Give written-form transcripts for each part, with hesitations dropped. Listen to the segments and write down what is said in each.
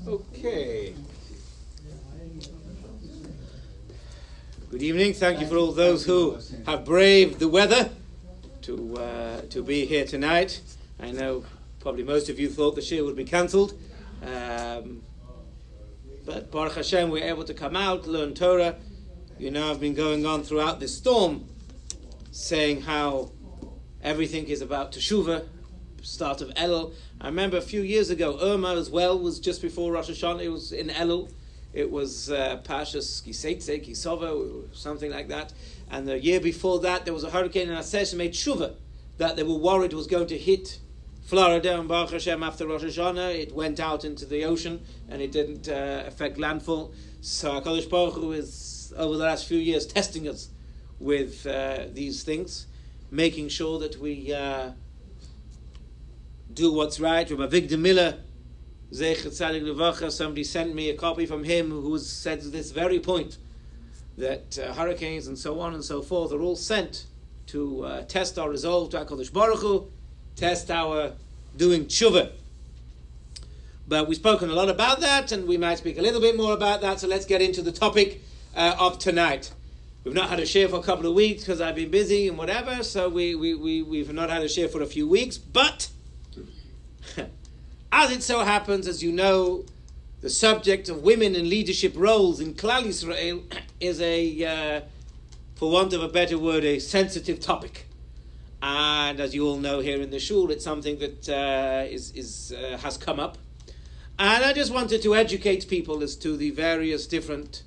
Okay. Good evening. Thank you for all those who have braved the weather to be here tonight. I know probably most of you thought the shir would be cancelled, but Baruch Hashem, we're able to come out, learn Torah. You know, I've been going on throughout this storm, saying how everything is about Teshuvah, start of Elul. I remember a few years ago, Irma as well was just before Rosh Hashanah. It was in Elul. It was Parshas Kisova, something like that. And the year before that, there was a hurricane in Assesh made Teshuvah that they were worried was going to hit Florida. And Baruch Hashem, after Rosh Hashanah, it went out into the ocean and it didn't affect landfall. So HaKadosh Baruch Hu is, over the last few years, testing us with these things, making sure that we do what's right. Rabbi Victor Miller, somebody sent me a copy from him who said this very point, that hurricanes and so on and so forth are all sent to test our resolve to HaKadosh Baruch Hu, test our doing tshuva. But we've spoken a lot about that, and we might speak a little bit more about that, so let's get into the topic of tonight. We've not had a share for a couple of weeks because I've been busy and whatever, so we've not had a share for a few weeks, but as it so happens, as you know, the subject of women in leadership roles in Klal Yisrael is a, for want of a better word, a sensitive topic. And as you all know here in the shul, it's something that has come up. And I just wanted to educate people as to the various different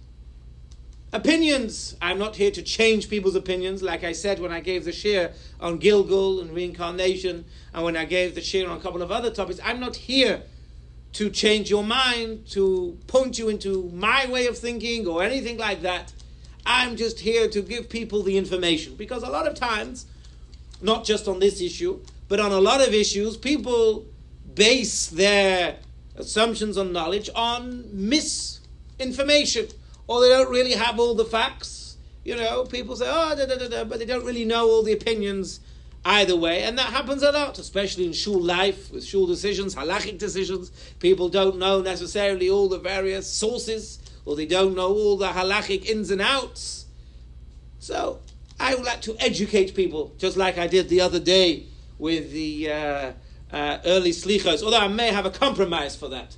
opinions. I'm not here to change people's opinions. Like I said when I gave the shir on Gilgul and reincarnation, and when I gave the shir on a couple of other topics, I'm not here to change your mind, to point you into my way of thinking or anything like that. I'm just here to give people the information. Because a lot of times, not just on this issue, but on a lot of issues, people base their assumptions on knowledge on misinformation. Or they don't really have all the facts. You know, people say, but they don't really know all the opinions either way. And that happens a lot, especially in shul life, with shul decisions, halachic decisions. People don't know necessarily all the various sources, or they don't know all the halachic ins and outs. So, I would like to educate people, just like I did the other day with the early slichos, although I may have a compromise for that.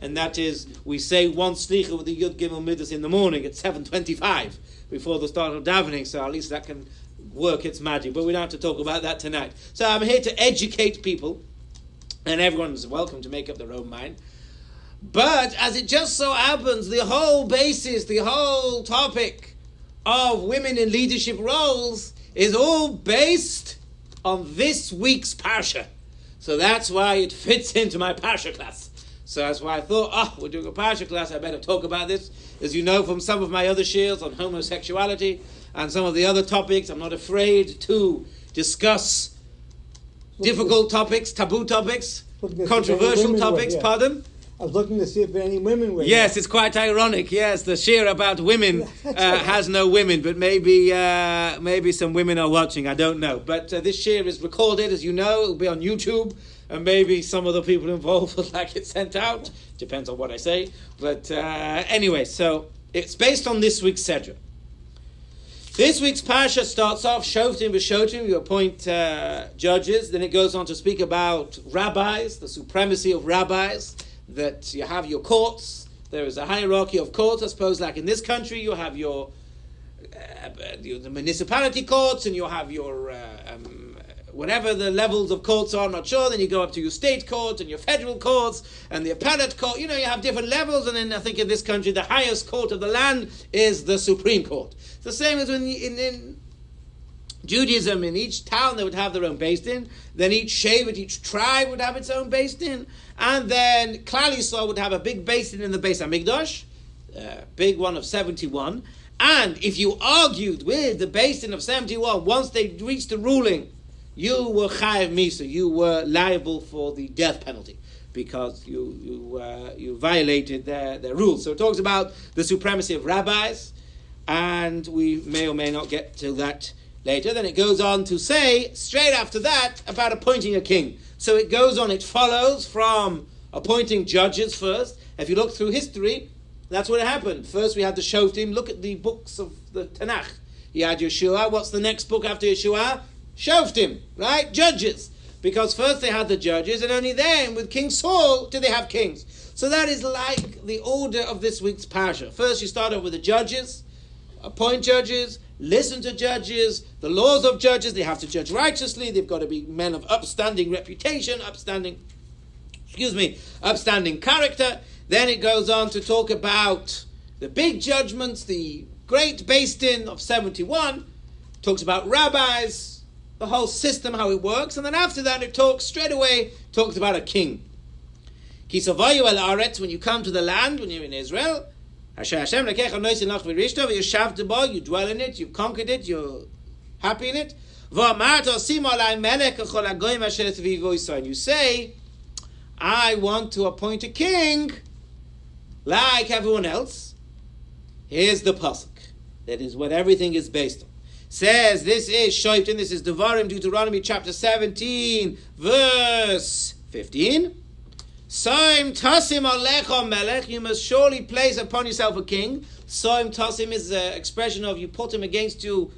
And that is, we say one slicha with the Yud Gimel Midas in the morning at 7:25 before the start of davening, so at least that can work its magic. But we don't have to talk about that tonight. So I'm here to educate people, and everyone's welcome to make up their own mind. But as it just so happens, the whole basis, the whole topic of women in leadership roles is all based on this week's Parsha. So that's why it fits into my Parsha class. So that's why I thought, we're doing a Parsha class, I better talk about this. As you know from some of my other shirs on homosexuality and some of the other topics, I'm not afraid to discuss difficult topics, taboo topics, controversial topics, pardon? I was looking to see if there are any women with Yes, it's quite ironic. Yes, the shir about women has no women, but maybe some women are watching, I don't know. But this shir is recorded, as you know, it'll be on YouTube. And maybe some of the people involved would like it sent out. Depends on what I say. But anyway, so it's based on this week's Sedra. This week's Parsha starts off, Shoftim v'Shotim, you appoint judges. Then it goes on to speak about rabbis, the supremacy of rabbis, that you have your courts. There is a hierarchy of courts, I suppose, like in this country, you have your the municipality courts, and you have your whatever the levels of courts are, I'm not sure. Then you go up to your state court and your federal courts and the appellate court. You know, you have different levels. And then I think in this country, the highest court of the land is the Supreme Court. It's the same as when in Judaism, in each town they would have their own Beis Din. Then each shevet, each tribe would have its own Beis Din. And then Klal Yisrael would have a big Beis Din in the Beis HaMikdash, big one of 71. And if you argued with the Beis Din of 71, once they reached the ruling, you were chayav misa, you were liable for the death penalty because you violated their rules. So it talks about the supremacy of rabbis, and we may or may not get to that later. Then it goes on to say, straight after that, about appointing a king. So it goes on, it follows from appointing judges first. If you look through history, that's what happened. First we had the Shoftim. Look at the books of the Tanakh. You had Yeshua. What's the next book after Yeshua? Shoftim, right? Judges. Because first they had the judges, and only then, with King Saul, did they have kings. So that is like the order of this week's parsha. First you start off with the judges, appoint judges, listen to judges, the laws of judges. They have to judge righteously. They've got to be men of upstanding reputation, upstanding character. Then it goes on to talk about the big judgments, the great Beis-Din of 71, talks about rabbis, the whole system, how it works, and then after that it talks about a king. Kisavayu el aretz, when you come to the land, when you're in Israel, you dwell in it, you've conquered it, you're happy in it. And you say, I want to appoint a king like everyone else. Here's the pasuk. That is what everything is based on. Says, this is Shoftim, this is Devarim, Deuteronomy chapter 17, verse 15. Soim tasim alecha melech, you must surely place upon yourself a king. Soim tasim is an expression of you put him against you.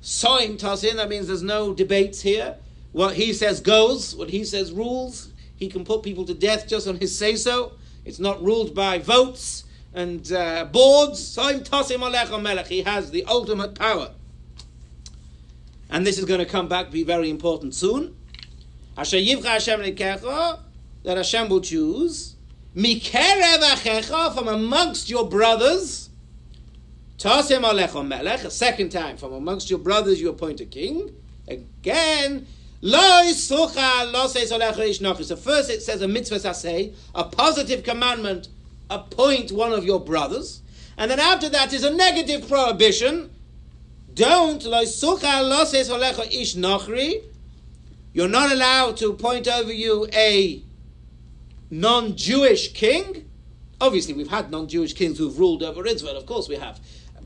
Soim tasim, that means there's no debates here. What he says goes, what he says rules. He can put people to death just on his say-so. It's not ruled by votes and boards. Soim tasim alecha melech, he has the ultimate power. And this is going to come back, be very important soon. Asher yivcha Hashem lekecha, that Hashem will choose, mikerev achecha, from amongst your brothers, tasem alecha melech, a second time, from amongst your brothers you appoint a king. Again, lo yisucha lo seis alecha ish nachri. So first it says a mitzvah saseh, a positive commandment, appoint one of your brothers. And then after that is a negative prohibition, don't, lo yisucha lo seis alecha ish nachri. You're not allowed to appoint over you a non-Jewish king. Obviously we've had non-Jewish kings who've ruled over Israel, of course we have,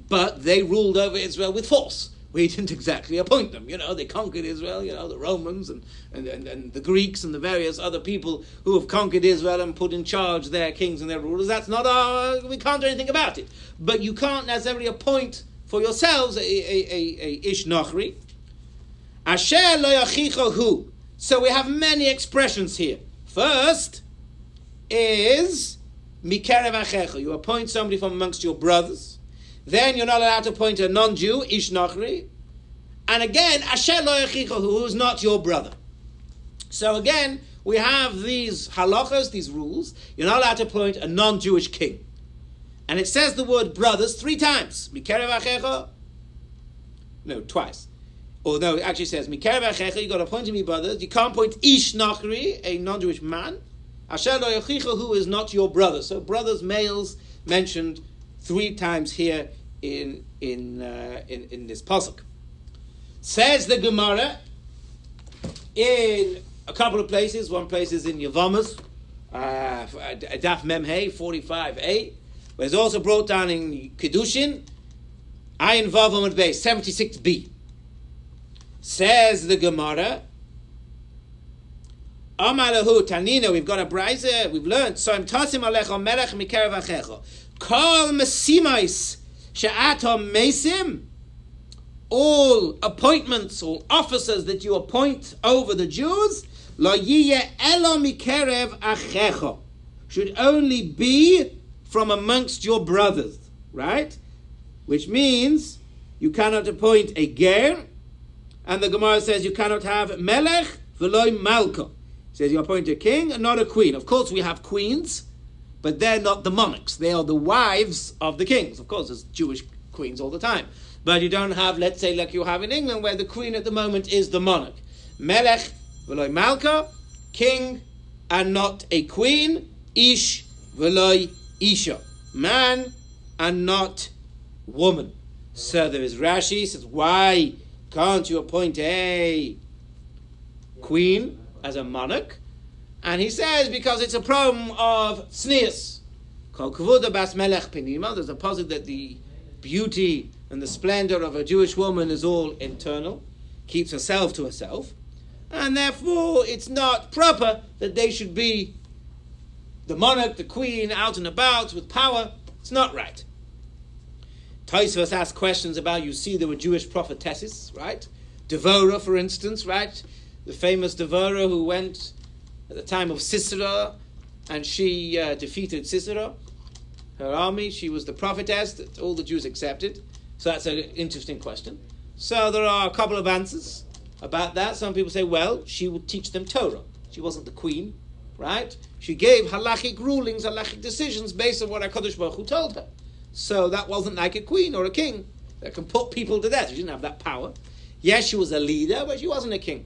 but they ruled over Israel with force. We didn't exactly appoint them, they conquered Israel, the Romans and the Greeks and the various other people who have conquered Israel and put in charge their kings and their rulers. That's not we can't do anything about it, but you can't necessarily appoint for yourselves a ish nachri. Asher lo yachicha hu. So we have many expressions here. First is mikerev achecha. You appoint somebody from amongst your brothers. Then you're not allowed to appoint a non-Jew, ish nachri. And again, asher lo yachicha, who is not your brother. So again, we have these halachas, these rules. You're not allowed to appoint a non-Jewish king. And it says the word brothers 3 times. Mikerev achecha. No, twice. Or no, it actually says mikerev achecha. You got to appoint to me brothers. You can't appoint ish nachri, a non-Jewish man. Asher lo yachicha, who is not your brother. So brothers, males, mentioned 3 times here in this pasuk. Says the Gemara in a couple of places. One place is in Yevamos, Daf Memhei 45a. But it's also brought down in Kedushin, Ayin Vav Amud Beis 76b. Says the Gemara, Amalahu Tanina, we've got a brayzer, we've learned. So I'm tasim alecha melech mikerev achecha. Kol mesimais she'atom mesim. All appointments, all officers that you appoint over the Jews, lo yiyeh elo mikerev achecha, should only be from amongst your brothers, right? Which means you cannot appoint a ger, and the Gemara says you cannot have melech v'lo malka. Says you appoint a king and not a queen. Of course, we have queens, but they're not the monarchs. They are the wives of the kings. Of course, there's Jewish queens all the time. But you don't have, let's say, like you have in England, where the queen at the moment is the monarch. Melech v'loy malka, king and not a queen. Ish v'loy isha, man and not woman. So there is Rashi, says, why can't you appoint a queen as a monarch? And he says because it's a problem of tznius. Kol kvuda bas melech penima. There's a positive that the beauty and the splendor of a Jewish woman is all internal, keeps herself to herself. and therefore it's not proper that they should be the monarch, the queen, out and about with power. It's not right. Tosfos asked questions about, you see, there were Jewish prophetesses, right? Devorah, for instance, right? The famous Devorah who went at the time of Sisera, and she defeated Sisera, her army. She was the prophetess that all the Jews accepted. So that's an interesting question. So there are a couple of answers about that. Some people say, well, she would teach them Torah. She wasn't the queen, right? She gave halachic rulings, halachic decisions based on what HaKadosh Baruch Hu told her. So that wasn't like a queen or a king that can put people to death. She didn't have that power. Yes, she was a leader, but she wasn't a king.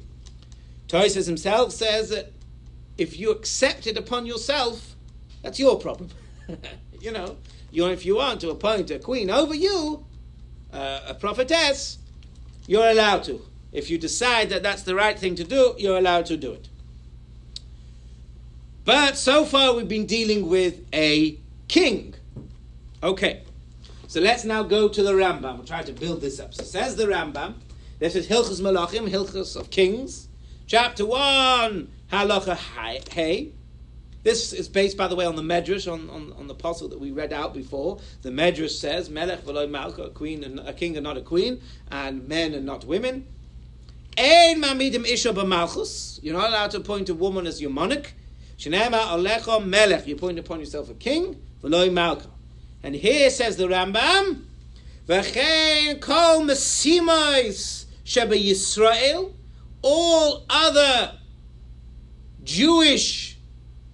Tosfos himself says that if you accept it upon yourself, that's your problem. If you want to appoint a queen over you, a prophetess, you're allowed to. If you decide that that's the right thing to do, you're allowed to do it. But so far we've been dealing with a king. Okay, so let's now go to the Rambam. We'll try to build this up. So says the Rambam, this is Hilchos Malachim, Hilchos of Kings, chapter 1, Halacha Hey. This is based, by the way, on the Medrash, on the pasuk that we read out before. The Medrash says, Melech v'lo malcha, a king and not a queen, and men and not women. Ein mamidim isha b'malchus. You're not allowed to appoint a woman as your monarch. Shenema alecha melech. You appoint upon yourself a king, v'lo malcha. And here says the Rambam, V'chein kol mesimos sheba Yisrael, all other Jewish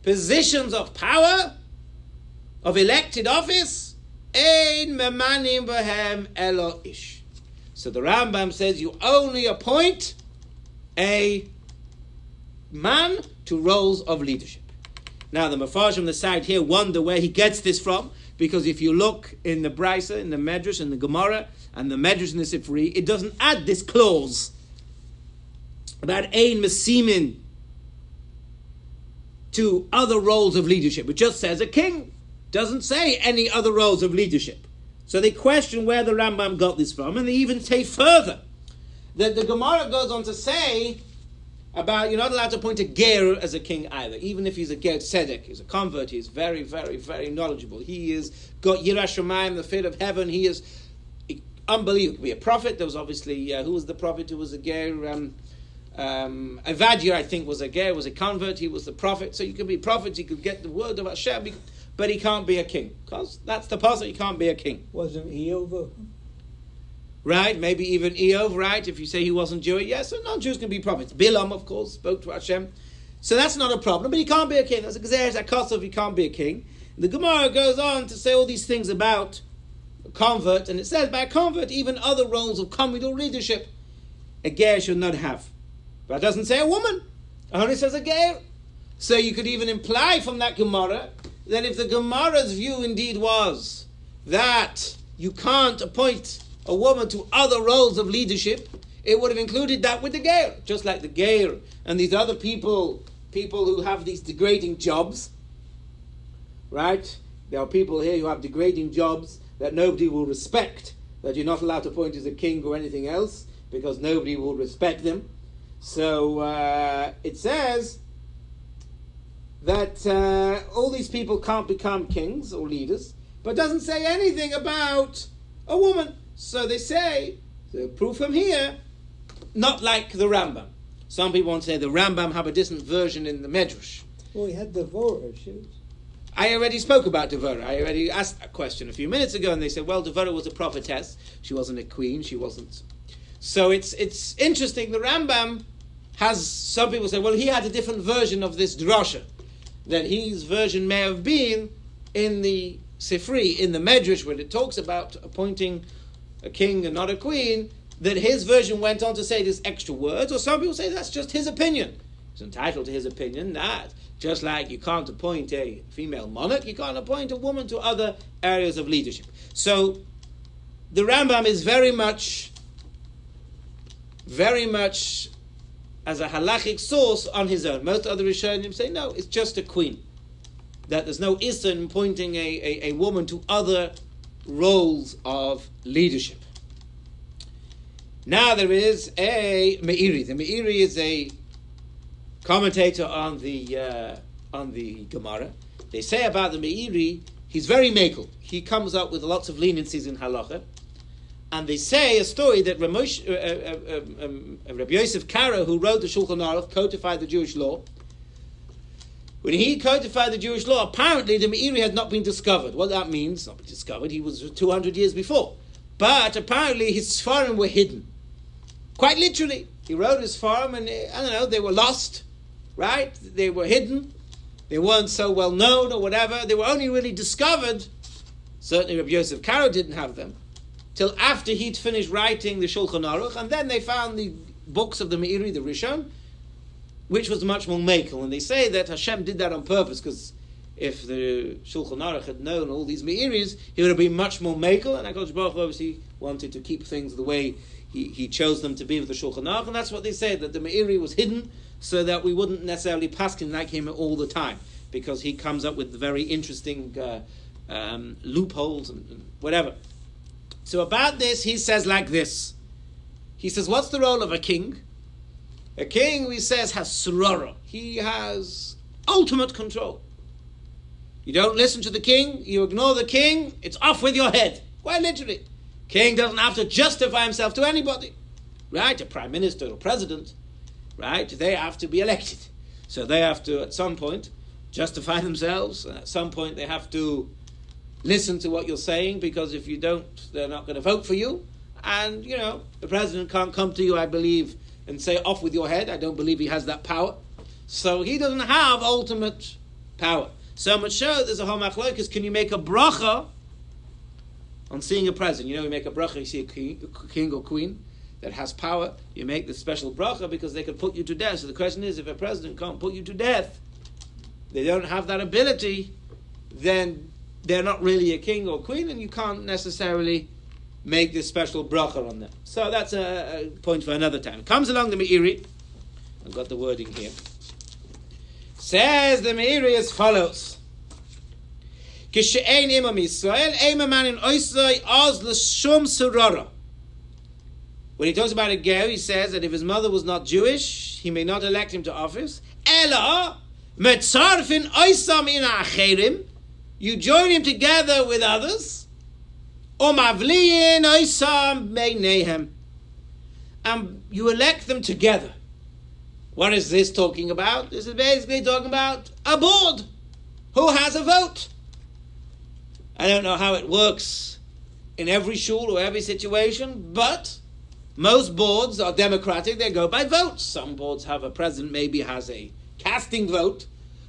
positions of power, of elected office, ein memanim b'hem elo ish. So the Rambam says you only appoint a man to roles of leadership. Now the Mefarshim on the side here wonder where he gets this from, because if you look in the Brisa, in the Medrash, in the Gemara, and the Medrash in the Sifri, it doesn't add this clause about ein mesimin to other roles of leadership. It just says a king. Doesn't say any other roles of leadership. So they question where the Rambam got this from, and they even say further that the Gemara goes on to say about you're not allowed to appoint a ger as a king either, even if he's a ger tzedek, he's a convert, he's very, very, very knowledgeable. He has got Yirah Shamayim, the fear of heaven. He is unbelievable. To be a prophet, there was obviously who was the prophet who was a ger? Avadia, I think, was a ger, was a convert. He was the prophet. So you could be prophets, you could get the word of Hashem, but he can't be a king, because that's the puzzle. He can't be a king. Wasn't Eov? Right, maybe even Eov, right? If you say he wasn't Jewish, yes, so non-Jews can be prophets. Bilam, of course, spoke to Hashem. So that's not a problem, but he can't be a king. That's a Gezeres HaKosov, he can't be a king. The Gemara goes on to say all these things about a convert, and it says by a convert, even other roles of communal leadership, a ger should not have. But it doesn't say a woman. It only says a ger. So you could even imply from that Gemara that if the Gemara's view indeed was that you can't appoint a woman to other roles of leadership, it would have included that with the ger. Just like the ger and these other people who have these degrading jobs, right? There are people here who have degrading jobs that nobody will respect, that you're not allowed to appoint as a king or anything else, because nobody will respect them. So it says that all these people can't become kings or leaders, but doesn't say anything about a woman. So they say, the proof from here, not like the Rambam. Some people want to say the Rambam have a different version in the Medrash. Well, he had Devorah. I already spoke about Devorah. I already asked that question a few minutes ago, and they said, well, Devorah was a prophetess. She wasn't a queen. She wasn't. So it's interesting. The Rambam has, some people say, well, he had a different version of this drasha, that his version may have been in the Sifri, in the Medrash, when it talks about appointing a king and not a queen, that his version went on to say this extra words, or some people say that's just his opinion. He's entitled to his opinion, that just like you can't appoint a female monarch, you can't appoint a woman to other areas of leadership. So the Rambam is very much as a halachic source on his own. Most other Rishonim say, no, it's just a queen. That there's no issa in appointing a woman to other roles of leadership. Now there is a Meiri. The Meiri is a commentator on the Gemara, they say about the Meiri, he's very makel. He comes up with lots of leniencies in halacha, and they say a story that Rabbi Yosef Karo, who wrote the Shulchan Aruch, codified the Jewish law. When he codified the Jewish law, apparently the Meiri had not been discovered. What that means, not been discovered, he was 200 years before. But apparently his Sfarim were hidden. Quite literally. He wrote his Sfarim and, they were lost, right? They were hidden. They weren't so well known or whatever. They were only really discovered, certainly Rabbi Yosef Karo didn't have them, till after he'd finished writing the Shulchan Aruch, and then they found the books of the Meiri, the Rishon, which was much more makel. And they say that Hashem did that on purpose, because if the Shulchan Aruch had known all these Meiris, he would have been much more makel, and HaKadosh Baruch Hu obviously wanted to keep things the way he chose them to be with the Shulchan Aruch, and that's what they say, that the Meiri was hidden so that we wouldn't necessarily paskin like him all the time, because he comes up with very interesting loopholes and whatever. So about this, he says like this. He says, what's the role of a king? A king, he says, has serarrah. He has ultimate control. You don't listen to the king, you ignore the king, it's off with your head. Quite literally. King doesn't have to justify himself to anybody. Right? A prime minister or president, right? They have to be elected. So they have to, at some point, justify themselves. And at some point, they have to listen to what you're saying, because if you don't, they're not going to vote for you. And, the president can't come to you, I believe, and say, off with your head. I don't believe he has that power. So he doesn't have ultimate power. So much so, there's a whole machlokas, can you make a bracha on seeing a president? We make a bracha, you see a king or queen that has power, you make the special bracha because they could put you to death. So the question is, if a president can't put you to death, they don't have that ability, then they're not really a king or queen, and you can't necessarily make this special bracha on them. So that's a point for another time. Comes along the Meiri. I've got the wording here. Says the Meiri as follows. Kishe'ein imam Yisrael, eim man in oisai az l'shum serarrah. When he talks about a ger, he says that if his mother was not Jewish, he may not elect him to office. Ela metzarfin oisam in acherim. You join him together with others. And you elect them together. What is this talking about? This is basically talking about a board who has a vote. I don't know how it works in every shul or every situation, but most boards are democratic. They go by votes. Some boards have a president, maybe has a casting vote.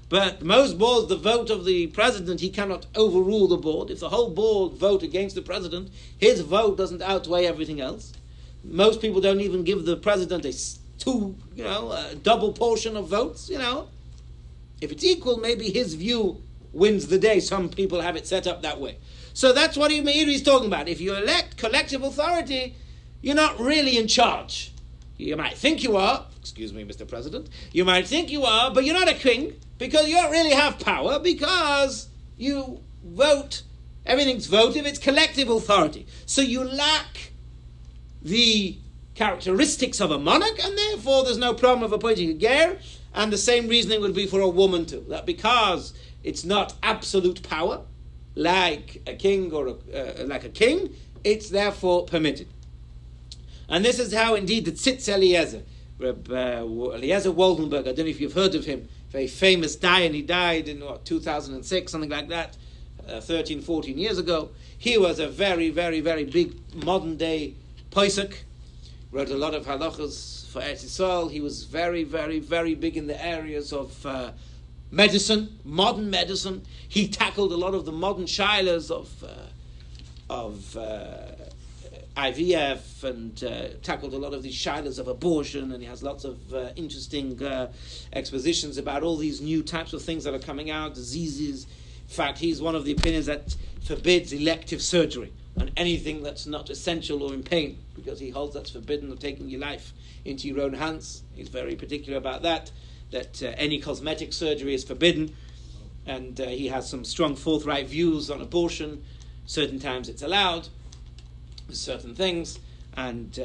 But most boards, the vote of the president, he cannot overrule the board. If the whole board vote against the president, his vote doesn't outweigh everything else. Most people don't even give the president a double portion of votes, If it's equal, maybe his view wins the day. Some people have it set up that way. So that's what Meiri is talking about. If you elect collective authority, you're not really in charge. You might think you are, excuse me, Mr. President, you might think you are, but you're not a king, because you don't really have power, because you vote, everything's votive, it's collective authority. So you lack the characteristics of a monarch, and therefore there's no problem of appointing a ger, and the same reasoning would be for a woman too, that because it's not absolute power, like a king or like a king, it's therefore permitted. And this is how indeed the Tzitz Eliezer, Eliezer Waldenberg, I don't know if you've heard of him, very famous Dayan, he died in 2006, something like that, 13, 14 years ago. He was a very, very, very big modern day posek, wrote a lot of halachas for Eretz Yisrael. He was very, very, very big in the areas of medicine, modern medicine. He tackled a lot of the modern shilas of IVF and tackled a lot of these shilas of abortion, and he has lots of interesting expositions about all these new types of things that are coming out, diseases. In fact, he's one of the opinions that forbids elective surgery on anything that's not essential or in pain, because he holds that's forbidden of taking your life into your own hands. He's very particular about that any cosmetic surgery is forbidden, and he has some strong forthright views on abortion. Certain times it's allowed, certain things, and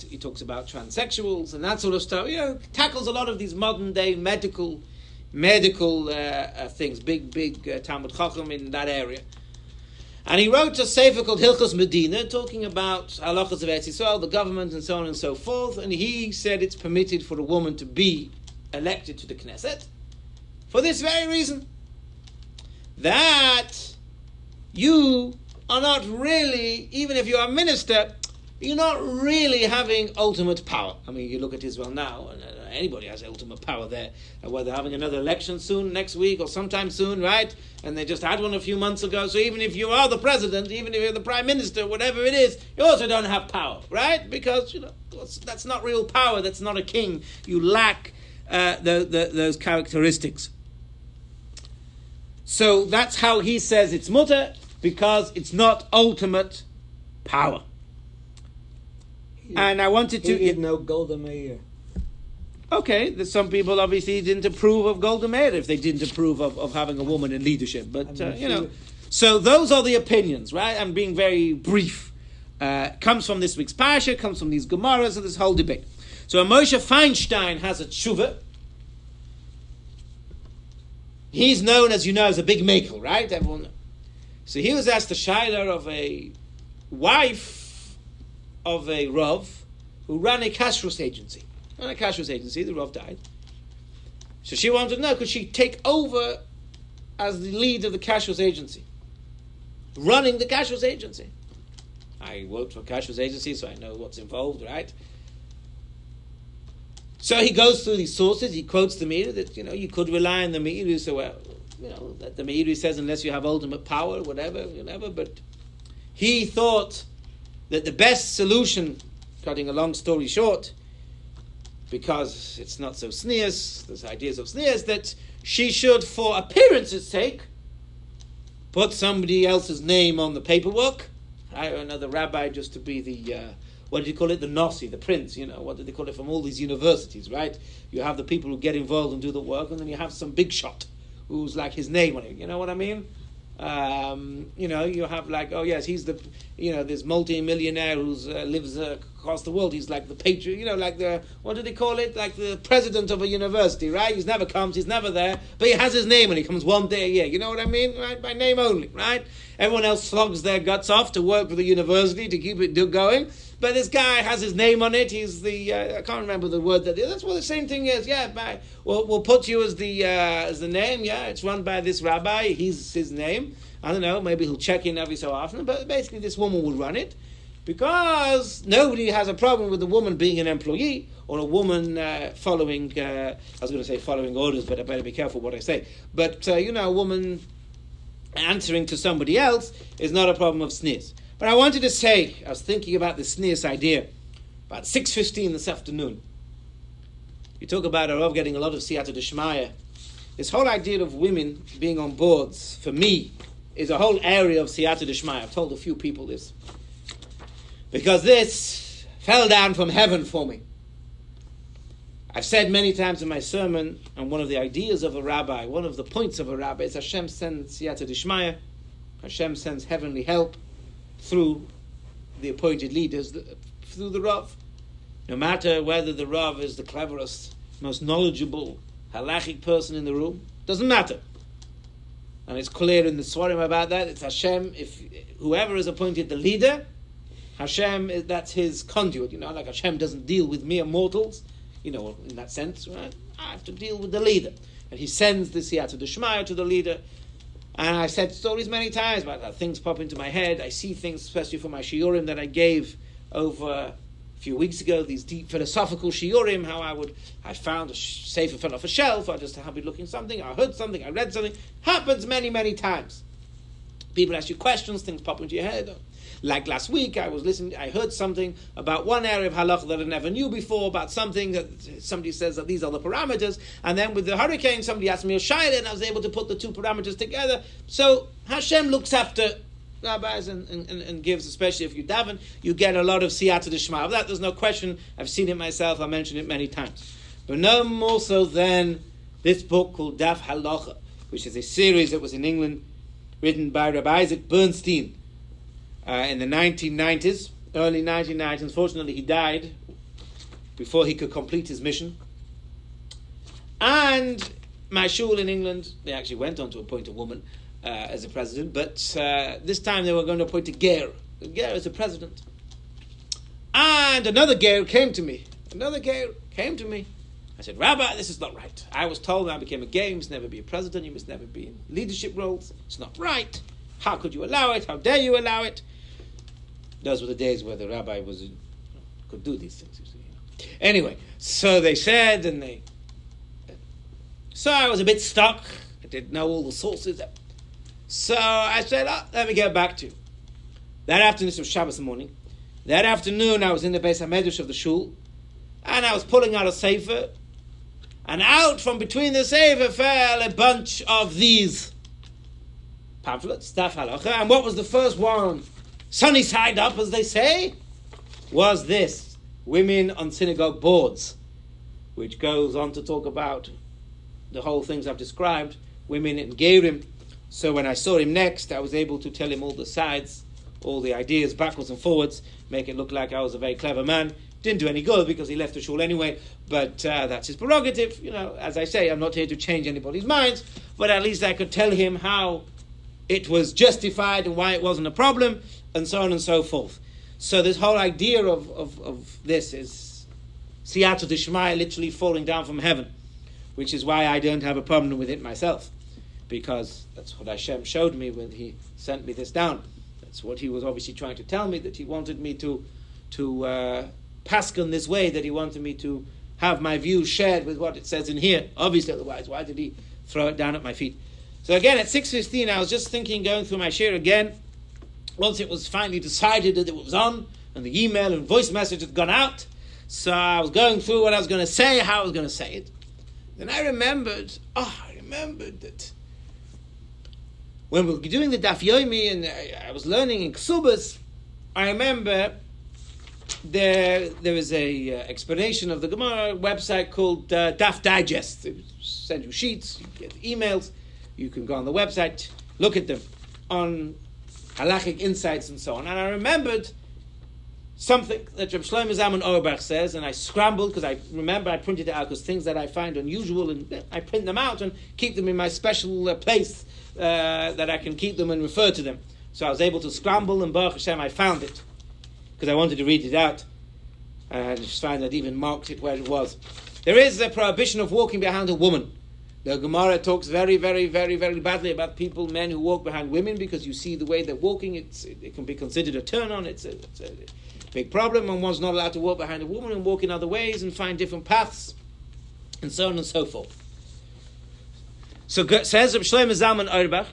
he talks about transsexuals and that sort of stuff. Tackles a lot of these modern day medical things. Big Talmud Chacham in that area. And he wrote a sefer called Hilchos Medina, talking about halachas of Eretz Yisrael, the government, and so on and so forth. And he said it's permitted for a woman to be elected to the Knesset for this very reason, that you are not really, even if you are a minister, you're not really having ultimate power. I mean, you look at Israel now, and anybody has ultimate power there. Whether having another election soon, next week, or sometime soon, right? And they just had one a few months ago. So even if you are the president, even if you're the prime minister, whatever it is, you also don't have power, right? Because, that's not real power. That's not a king. You lack those characteristics. So that's how he says it's mutter, because it's not ultimate power. And I wanted to... He didn't know Golda Meir. Okay, there's some people obviously didn't approve of Golda Meir if they didn't approve of having a woman in leadership. But, so those are the opinions, right? I'm being very brief. Comes from this week's Parsha, comes from these Gemaras, and this whole debate. So Moshe Feinstein has a tshuva. He's known, as you know, as a big makel, right? Everyone knows. So he was asked the shaila of a wife of a Rav who ran a kashrus agency. Ran a kashrus agency, the Rav died. So she wanted to know, could she take over as the lead of the kashrus agency? Running the kashrus agency. I worked for a kashrus agency, so I know what's involved, right? So he goes through these sources, he quotes the Meiri that, you could rely on the Meiri, so that the Meiri says unless you have ultimate power, whatever, but he thought that the best solution, cutting a long story short, because it's not so sneers, there's ideas of sneers, that she should, for appearance's sake, put somebody else's name on the paperwork, right, or another rabbi just to be the, what do you call it, the Nasi, the prince, what do they call it from all these universities, right? You have the people who get involved and do the work, and then you have some big shot who's like his name on it, you know what I mean? You have like, oh yes, he's the, this multi-millionaire who's lives across the world. He's like the patriot, like the, what do they call it? Like the president of a university, right? He's never comes, he's never there, but he has his name and he comes one day a year. You know what I mean? Right? By name only, right? Everyone else slogs their guts off to work for the university to keep it going. But this guy has his name on it. He's the I can't remember the word that's what the same thing is. Yeah, we'll put you as the name. Yeah, it's run by this rabbi. He's his name. I don't know. Maybe he'll check in every so often. But basically, this woman will run it because nobody has a problem with a woman being an employee or a woman following. I was going to say following orders, but I better be careful what I say. But a woman answering to somebody else is not a problem of sneers. But I wanted to say, I was thinking about the sneers idea, about 6:15 this afternoon. You talk about a Rav getting a lot of siyata d'shmaya. This whole idea of women being on boards, for me, is a whole area of siyata d'shmaya. I've told a few people this. Because this fell down from heaven for me. I've said many times in my sermon, and one of the ideas of a rabbi, one of the points of a rabbi, is Hashem sends siyata d'shmaya. Hashem sends heavenly help through the appointed leaders, through the Rav. No matter whether the Rav is the cleverest, most knowledgeable, halachic person in the room, doesn't matter. And it's clear in the Svarim about that. It's Hashem, if whoever is appointed the leader, Hashem, that's his conduit. Like Hashem doesn't deal with mere mortals, in that sense, right? I have to deal with the leader. And he sends the siyata d'shmaya to the leader. And I said stories many times about how things pop into my head. I see things, especially for my shiurim that I gave over a few weeks ago, these deep philosophical shiurim, how I found a sefer fell off a shelf, I just happened to be looking something, I heard something, I read something. Happens many, many times. People ask you questions, things pop into your head. Like last week, I heard something about one area of halach that I never knew before, about something that somebody says that these are the parameters, and then with the hurricane, somebody asked me a shaila, and I was able to put the two parameters together. So Hashem looks after rabbis and gives, especially if you daven, you get a lot of siyata d'shmaya. Of that, there's no question. I've seen it myself. I mentioned it many times. But no more so than this book called Daf Halacha, which is a series that was in England, written by Rabbi Isaac Bernstein in the 1990s. early 1990s. Unfortunately, he died before he could complete his mission. And my shul in England, they actually went on to appoint a woman as a president, but this time they were going to appoint a ger. A ger as a president. And another ger came to me. I said, Rabbi, this is not right. I was told when I became a ger, you must never be a president, you must never be in leadership roles. It's not right. How could you allow it? How dare you allow it? Those were the days where the rabbi could do these things, you see. Anyway, so they said, so I was a bit stuck. I didn't know all the sources. So I said, let me get back to you. That afternoon, this was Shabbos morning. That afternoon, I was in the Beis HaMedrash of the shul, and I was pulling out a sefer, and out from between the sefer fell a bunch of these pamphlets, Daf Halacha, and what was the first one, sunny side up, as they say, was this, Women on Synagogue Boards, which goes on to talk about the whole things I've described, women in Gerim. So when I saw him next, I was able to tell him all the sides, all the ideas backwards and forwards, make it look like I was a very clever man. Didn't do any good because he left the shul anyway, but that's his prerogative. You know, as I say, I'm not here to change anybody's minds, but at least I could tell him how it was justified and why it wasn't a problem, and so on and so forth. So this whole idea of this is siyata d'shmaya, literally falling down from heaven, which is why I don't have a problem with it myself, because that's what Hashem showed me when he sent me this down. That's what he was obviously trying to tell me, that he wanted me to paskin this way, that he wanted me to have my views shared with what it says in here. Obviously, otherwise, why did he throw it down at my feet? So again, at 6:15, I was just thinking, going through my share again, once it was finally decided that it was on, and the email and voice message had gone out, so I was going through what I was going to say, how I was going to say it. Then I remembered that when we were doing the Daf Yomi and I was learning in Ksubas, I remember there is a explanation of the Gemara website called Daf Digest. They send you sheets, you get emails, you can go on the website, look at them on halachic insights and so on. And I remembered something that Reb Shlomo Zalman Auerbach says, and I scrambled because I remember I printed it out because things that I find unusual, and I print them out and keep them in my special place that I can keep them and refer to them. So I was able to scramble, and Baruch Hashem, I found it because I wanted to read it out. And I just found that even marked it where it was. There is a prohibition of walking behind a woman. The Gemara talks very, very, very, very badly about men who walk behind women, because you see the way they're walking. It can be considered a turn on. It's a big problem, and one's not allowed to walk behind a woman and walk in other ways and find different paths, and so on and so forth. So says Reb Shlomo Zalman Auerbach.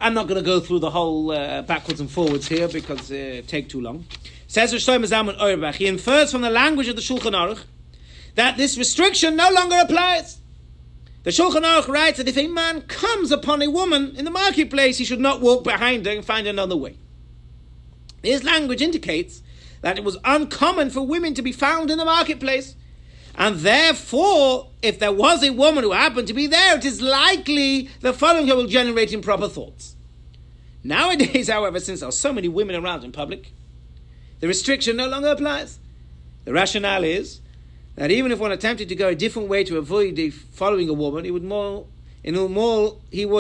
I'm not going to go through the whole backwards and forwards here because it take too long. Says Reb Shlomo Zalman Auerbach, he infers from the language of the Shulchan Aruch that this restriction no longer applies. The Shulchan Aruch writes that if a man comes upon a woman in the marketplace, he should not walk behind her and find another way. His language indicates that it was uncommon for women to be found in the marketplace, and therefore, if there was a woman who happened to be there, it is likely the following will generate improper thoughts. Nowadays, however, since there are so many women around in public, the restriction no longer applies. The rationale is that even if one attempted to go a different way to avoid following a woman, he would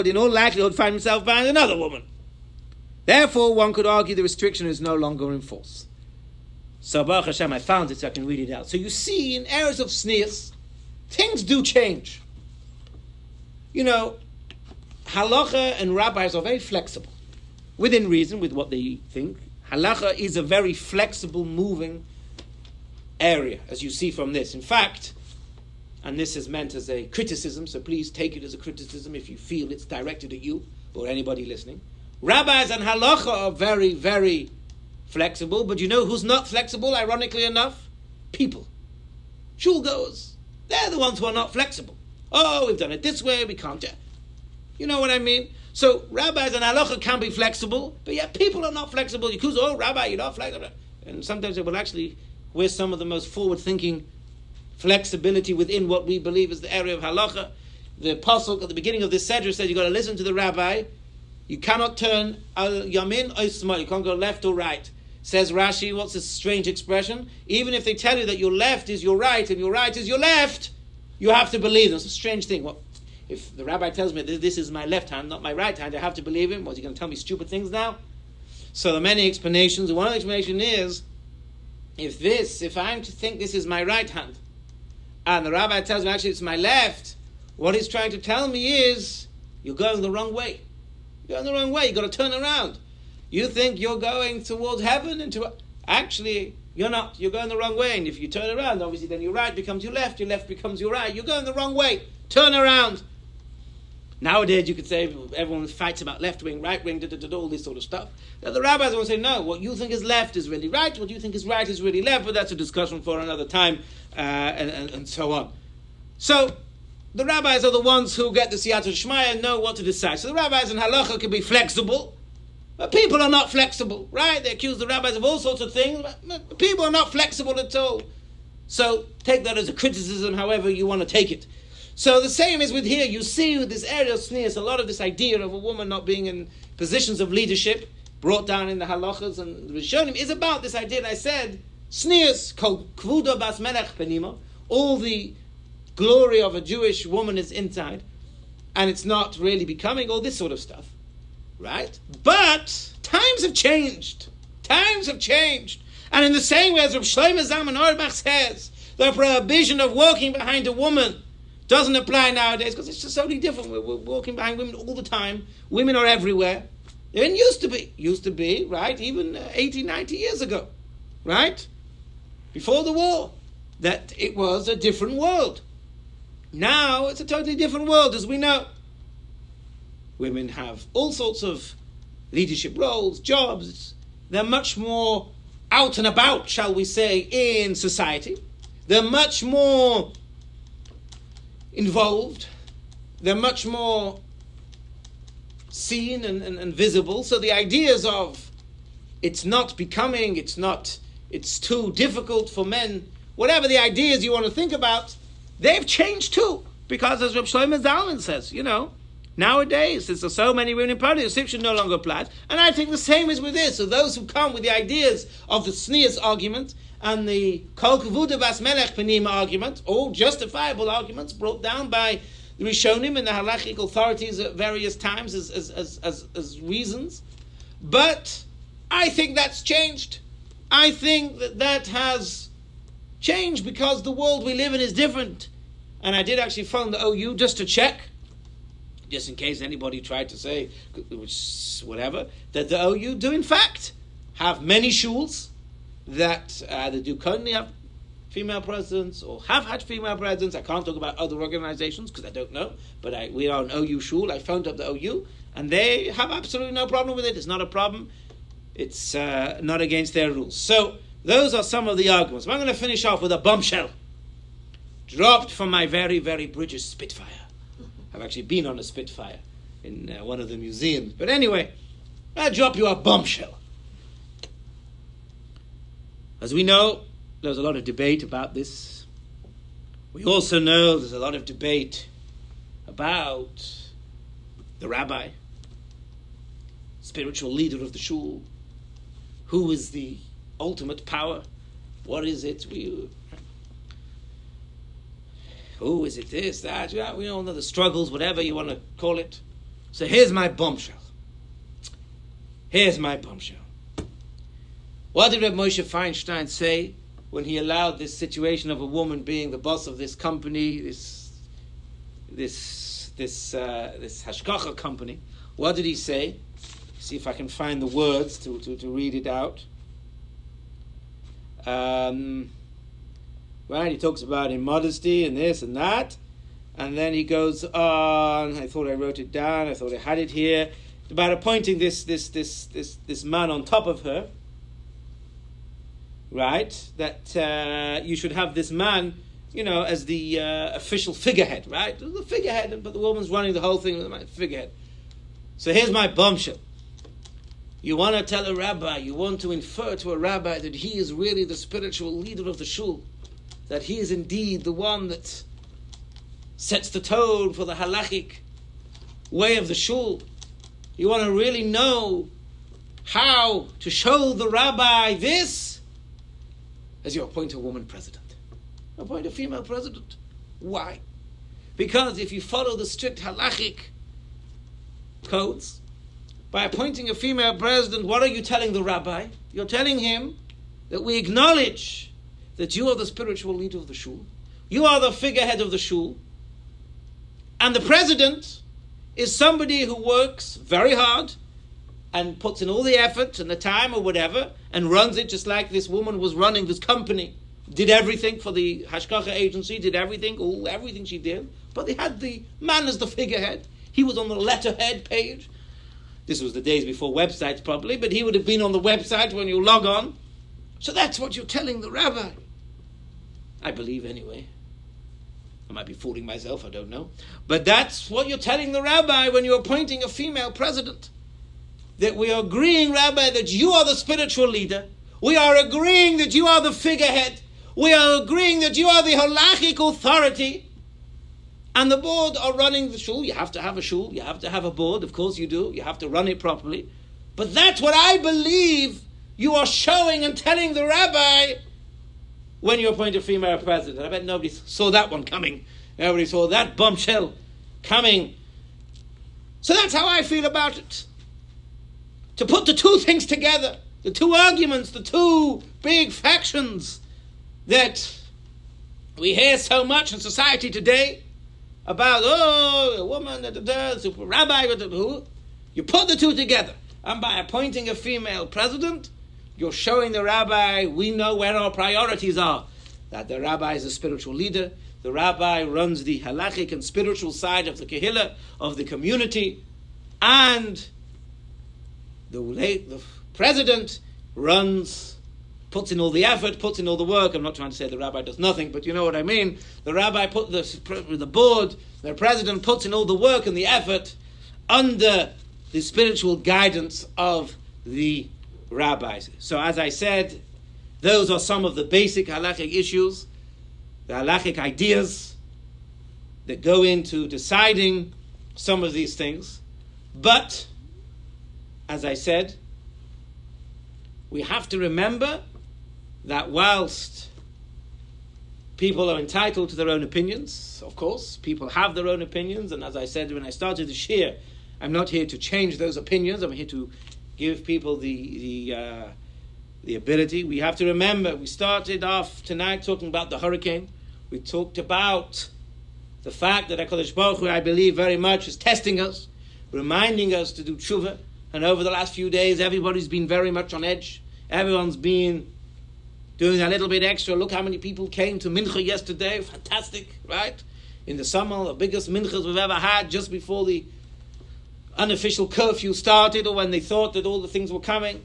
in all likelihood find himself behind another woman. Therefore, one could argue the restriction is no longer in force. So Baruch Hashem, I found it so I can read it out. So you see, in eras of sneers, things do change. You know, halacha and rabbis are very flexible, within reason, with what they think. Halacha is a very flexible, moving area, as you see from this. In fact, and this is meant as a criticism, so please take it as a criticism if you feel it's directed at you or anybody listening. Rabbis and halacha are very, very flexible, but you know who's not flexible, ironically enough? People. Shul goers. They're the ones who are not flexible. Oh, we've done it this way, we can't do it. You know what I mean? So rabbis and halacha can be flexible, but yet people are not flexible. You could say, oh, rabbi, you're not flexible. And sometimes it will actually, we're some of the most forward-thinking flexibility within what we believe is the area of halacha. The pasuk at the beginning of this Seder says you've got to listen to the rabbi. You cannot turn al yamin or ismail. You can't go left or right. Says Rashi, what's this strange expression? Even if they tell you that your left is your right and your right is your left, you have to believe them. It's a strange thing. Well, if the rabbi tells me that this is my left hand, not my right hand, I have to believe him. Was he going to tell me stupid things now? So there are many explanations. One explanation is, if I'm to think this is my right hand, and the rabbi tells me actually it's my left, what he's trying to tell me is, you're going the wrong way. You're going the wrong way. You've got to turn around. You think you're going towards heaven, actually, you're not. You're going the wrong way. And if you turn around, obviously, then your right becomes your left becomes your right. You're going the wrong way. Turn around. Nowadays, you could say everyone fights about left wing, right wing, all this sort of stuff. The rabbis will say, no, what you think is left is really right, what you think is right is really left, but that's a discussion for another time, and so on. So, the rabbis are the ones who get the siyata shmaya and know what to decide. So the rabbis in halacha can be flexible, but people are not flexible, right? They accuse the rabbis of all sorts of things, but people are not flexible at all. So take that as a criticism, however you want to take it. So the same is with here. You see with this area of sneers, a lot of this idea of a woman not being in positions of leadership, brought down in the halachas and the Rishonim, is about this idea that I said, sneers, called kvuda bas melech penima, all the glory of a Jewish woman is inside, and it's not really becoming all this sort of stuff, right? But times have changed. Times have changed. And in the same way as Rabbi Shlomo Zalman Auerbach says, the prohibition of walking behind a woman doesn't apply nowadays because it's just totally different. We're walking behind women all the time. Women are everywhere. It used to be, right, even 80, 90 years ago, right? Before the war, that it was a different world. Now it's a totally different world, as we know. Women have all sorts of leadership roles, jobs. They're much more out and about, shall we say, in society. They're much more involved. They're much more seen and visible. So the ideas of it's not becoming, it's too difficult for men, whatever the ideas you want to think about, they've changed too. Because as Rabbi Shlomo Zalman says, nowadays, there's so many women in party, the exception no longer applies. And I think the same is with this. So those who come with the ideas of the sneers argument and the kol kvuda bas melech penima argument, all justifiable arguments brought down by the Rishonim and the halachic authorities at various times as reasons. But I think that's changed. I think that has changed because the world we live in is different. And I did actually phone the OU just to check, just in case anybody tried to say, whatever, that the OU do in fact have many shuls that either do currently have female presidents or have had female presidents. I can't talk about other organizations because I don't know, but we are an OU shul. I phoned up the OU and they have absolutely no problem with it. It's not a problem. It's not against their rules. So those are some of the arguments. But I'm going to finish off with a bombshell dropped from my very, very British Spitfire. I've actually been on a Spitfire in one of the museums. But anyway, I'll drop you a bombshell. As we know, there's a lot of debate about this. We also know there's a lot of debate about the rabbi, spiritual leader of the shul. Who is the ultimate power? What is it? Who is it? This, that? We all know the struggles, whatever you want to call it. So here's my bombshell. What did Reb Moshe Feinstein say when he allowed this situation of a woman being the boss of this company, this hashkacha company? What did he say? See if I can find the words to read it out. Right, he talks about immodesty and this and that, and then he goes on. I thought I wrote it down. I thought I had it here about appointing this man on top of her. Right, that you should have this man, as the official figurehead. Right, the figurehead, but the woman's running the whole thing with the figurehead. So here's my bombshell. You want to tell a rabbi, you want to infer to a rabbi that he is really the spiritual leader of the shul, that he is indeed the one that sets the tone for the halachic way of the shul. You want to really know how to show the rabbi this, as you appoint a woman president. Appoint a female president. Why? Because if you follow the strict halachic codes, by appointing a female president, what are you telling the rabbi? You're telling him that we acknowledge that you are the spiritual leader of the shul. You are the figurehead of the shul. And the president is somebody who works very hard and puts in all the effort and the time or whatever and runs it just like this woman was running this company. Did everything for the Hashkacha agency, did everything she did. But they had the man as the figurehead. He was on the letterhead page. This was the days before websites probably, but he would have been on the website when you log on. So that's what you're telling the rabbi. I believe anyway. I might be fooling myself, I don't know. But that's what you're telling the rabbi when you're appointing a female president. That we are agreeing, Rabbi, that you are the spiritual leader. We are agreeing that you are the figurehead. We are agreeing that you are the halachic authority. And the board are running the shul. You have to have a shul. You have to have a board. Of course you do. You have to run it properly. But that's what I believe you are showing and telling the rabbi when you appoint a female president. I bet nobody saw that one coming. Nobody saw that bombshell coming. So that's how I feel about it. To put the two things together, the two arguments, the two big factions that we hear so much in society today about, a woman, super rabbi, who? You put the two together. And by appointing a female president, you're showing the rabbi, we know where our priorities are. That the rabbi is a spiritual leader. The rabbi runs the halachic and spiritual side of the kehillah, of the community. And the president puts in all the effort, puts in all the work. I'm not trying to say the rabbi does nothing, but you know what I mean. The rabbi the board, the president puts in all the work and the effort under the spiritual guidance of the rabbis. So as I said, those are some of the basic halachic issues, the halachic ideas that go into deciding some of these things. But as I said, we have to remember that whilst people are entitled to their own opinions, of course, people have their own opinions, and as I said when I started the shir, I'm not here to change those opinions, I'm here to give people the ability. We have to remember, we started off tonight talking about the hurricane. We talked about the fact that HaKadosh Baruch Hu, I believe, very much is testing us, reminding us to do tshuva. And over the last few days, everybody's been very much on edge. Everyone's been doing a little bit extra. Look how many people came to Mincha yesterday. Fantastic, right? In the summer, the biggest Minchas we've ever had, just before the unofficial curfew started, or when they thought that all the things were coming.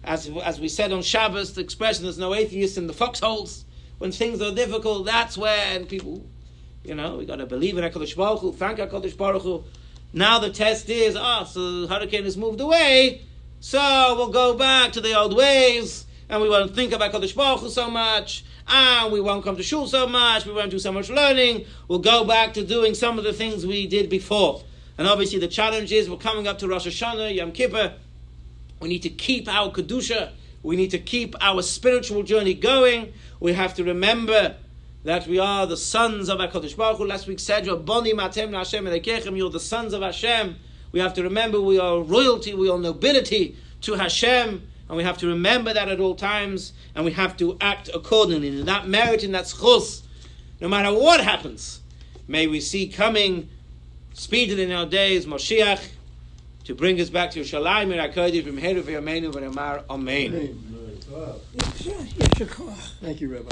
As we said on Shabbos, the expression, there's no atheists in the foxholes. When things are difficult, that's when people, we got to believe in HaKadosh Baruch Hu, thank HaKadosh Baruch Hu. Now the test is, so the hurricane has moved away, so we'll go back to the old ways, and we won't think about HaKadosh Baruch Hu so much, and we won't come to shul so much, we won't do so much learning, we'll go back to doing some of the things we did before. And obviously the challenge is, we're coming up to Rosh Hashanah, Yom Kippur, we need to keep our Kedusha, we need to keep our spiritual journey going, we have to remember that we are the sons of HaKadosh Baruch Hu. Last week said, you're the sons of Hashem. We have to remember we are royalty, we are nobility to Hashem, and we have to remember that at all times, and we have to act accordingly. And that merit and that schus, no matter what happens, may we see coming speedily in our days, Moshiach, to bring us back to Yerushalayim, Amen. Thank you, Rabbi.